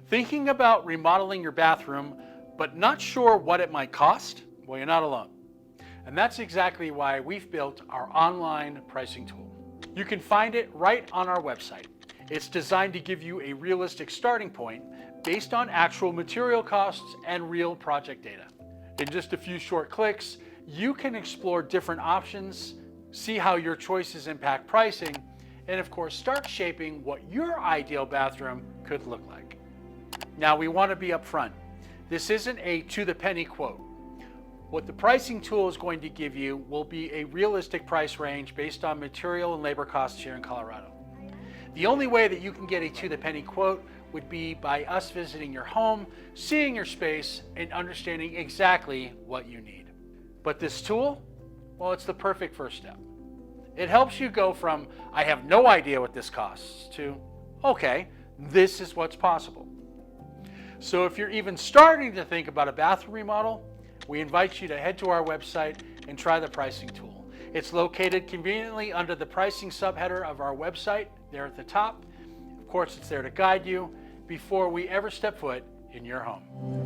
Thinking about remodeling your bathroom, but not sure what it might cost? Well, you're not alone. And that's exactly why we've built our online pricing tool. You can find it right on our website. It's designed to give you a realistic starting point based on actual material costs and real project data. In just a few short clicks, you can explore different options, see how your choices impact pricing, and of course, start shaping what your ideal bathroom could look like. Now, we want to be upfront. This isn't a to-the-penny quote. What the pricing tool is going to give you will be a realistic price range based on material and labor costs here in Colorado. The only way that you can get a to-the-penny quote would be by us visiting your home, seeing your space, and understanding exactly what you need. But this tool, well, it's the perfect first step. It helps you go from, I have no idea what this costs, to, okay, this is what's possible. So if you're even starting to think about a bathroom remodel, we invite you to head to our website and try the pricing tool. It's located conveniently under the pricing subheader of our website, there at the top. Of course, it's there to guide you before we ever step foot in your home.